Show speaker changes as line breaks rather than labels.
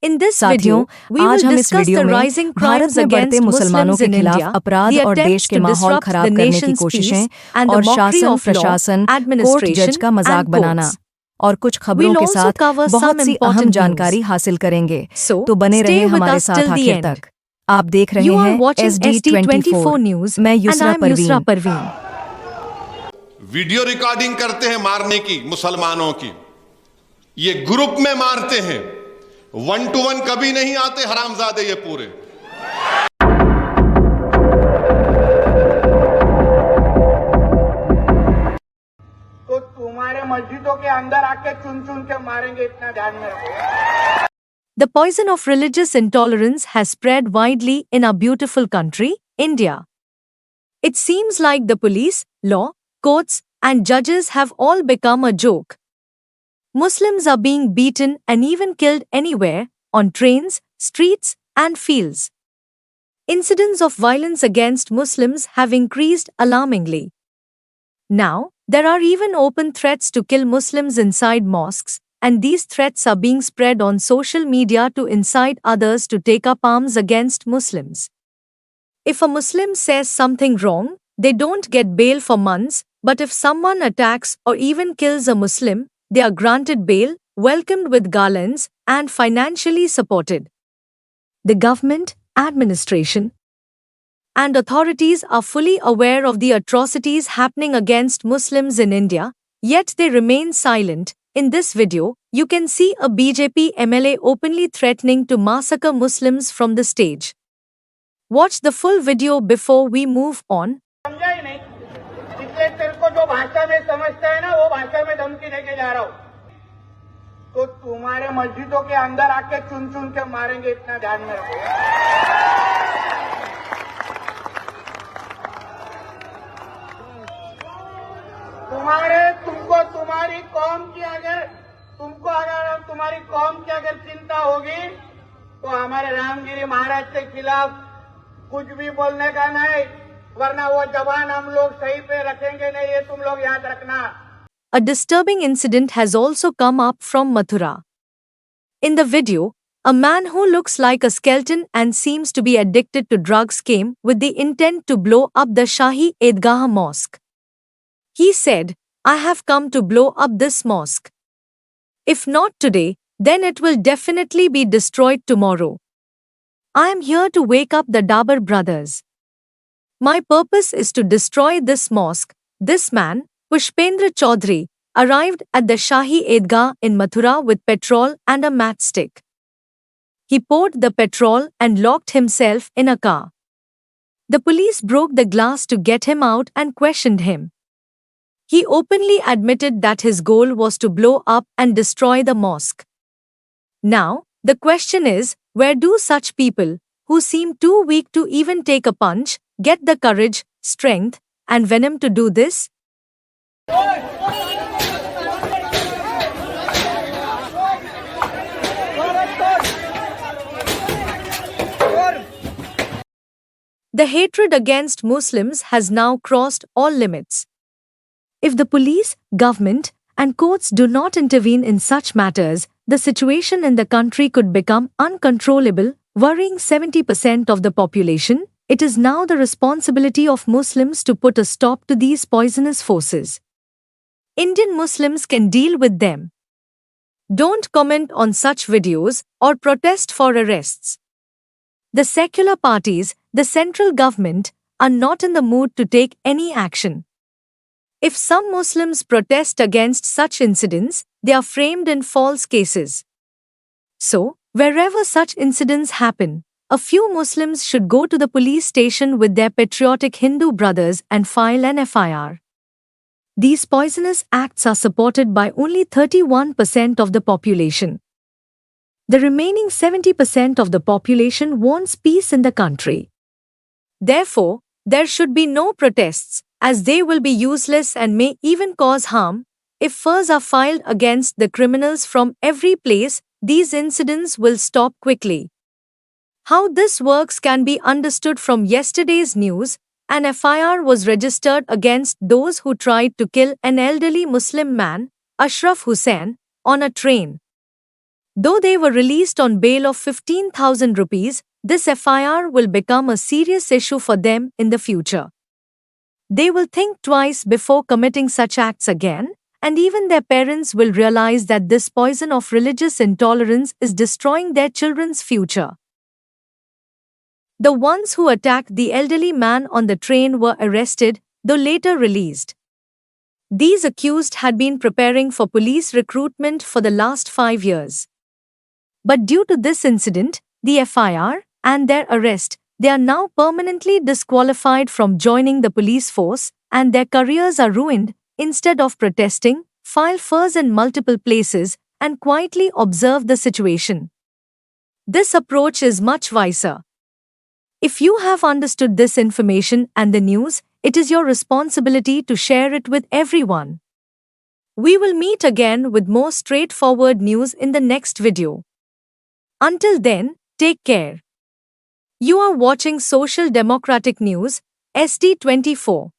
साथियों, आज हम इस वीडियो में भारत में बढ़ते मुसलमानों के खिलाफ अपराध और देश के माहौल खराब करने की कोशिशें और शासन, प्रशासन, कोर्ट, जज का मजाक बनाना और कुछ खबरों के साथ बहुत सी अहम जानकारी हासिल करेंगे। तो बने रहे हमारे साथ आखिर तक। आप देख रहे हैं SD24 न्यूज। मैं युसरा परवीन।
वीडियो रिकॉर्डिंग करते हैं मारने की, मुसलमानों की। ये ग्रुप में मारते हैं, 1 to 1 कभी नहीं आते हरामजादे ये पूरे।
तो तुम्हारे मस्जिदों के अंदर आके चुन चुन के मारेंगे, इतना ध्यान में रखो।
The poison of religious intolerance has spread widely in our beautiful country, India. It seems like the police, law, courts, and judges have all become a joke. Muslims are being beaten and even killed anywhere, on trains, streets, and fields. Incidents of violence against Muslims have increased alarmingly. Now, there are even open threats to kill Muslims inside mosques, and these threats are being spread on social media to incite others to take up arms against Muslims. If a Muslim says something wrong, they don't get bail for months, but if someone attacks or even kills a Muslim, they are granted bail, welcomed with garlands, and financially supported. The government, administration, and authorities are fully aware of the atrocities happening against Muslims in India, yet they remain silent. In this video, you can see a BJP MLA openly threatening to massacre Muslims from the stage. Watch the full video before we move on.
समझा ही नहीं, इसलिए तेरे को जो भाषा में समझता है ना, वो भाषा में धमकी देके जा रहा हूँ। तो तुम्हारे मस्जिदों के अंदर आके चुन चुन के मारेंगे, इतना ध्यान में रखो। तुमको तुम्हारी कौम की अगर तुम्हारी कौम की अगर चिंता होगी, तो हमारे रामगिरी महाराज के खिलाफ कुछ भी बोलने का नहीं, वरना वो जवान हम लोग सही पे रखेंगे नहीं, ये तुम लोग याद रखना।
A disturbing incident has also come up from Mathura. In the video, a man who looks like a skeleton and seems to be addicted to drugs came with the intent to blow up the Shahi Eidgah mosque. He said, "I have come to blow up this mosque. If not today, then it will definitely be destroyed tomorrow. I am here to wake up the Dabar brothers. My purpose is to destroy this mosque." This man, Pushpendra Chaudhary, arrived at the Shahi Eidgah in Mathura with petrol and a matchstick. He poured the petrol and locked himself in a car. The police broke the glass to get him out and questioned him. He openly admitted that his goal was to blow up and destroy the mosque. Now, the question is, where do such people, who seem too weak to even take a punch, get the courage, strength, and venom to do this? The hatred against Muslims has now crossed all limits. If the police, government, and courts do not intervene in such matters, the situation in the country could become uncontrollable, worrying 70% of the population. It is now the responsibility of Muslims to put a stop to these poisonous forces. Indian Muslims can deal with them. Don't comment on such videos or protest for arrests. The secular parties, the central government, are not in the mood to take any action. If some Muslims protest against such incidents, they are framed in false cases. So, wherever such incidents happen, a few Muslims should go to the police station with their patriotic Hindu brothers and file an FIR. These poisonous acts are supported by only 31% of the population. The remaining 70% of the population wants peace in the country. Therefore, there should be no protests, as they will be useless and may even cause harm. If FIRs are filed against the criminals from every place, these incidents will stop quickly. How this works can be understood from yesterday's news. An FIR was registered against those who tried to kill an elderly Muslim man, Ashraf Hussain, on a train. Though they were released on bail of 15,000 rupees, this FIR will become a serious issue for them in the future. They will think twice before committing such acts again, and even their parents will realize that this poison of religious intolerance is destroying their children's future. The ones who attacked the elderly man on the train were arrested, though later released. These accused had been preparing for police recruitment for the last 5 years. But due to this incident, the FIR, and their arrest, they are now permanently disqualified from joining the police force, and their careers are ruined. Instead of protesting, file FIRs in multiple places, and quietly observe the situation. This approach is much wiser. If you have understood this information and the news, it is your responsibility to share it with everyone. We will meet again with more straightforward news in the next video. Until then, take care. You are watching Social Democratic News, SD24.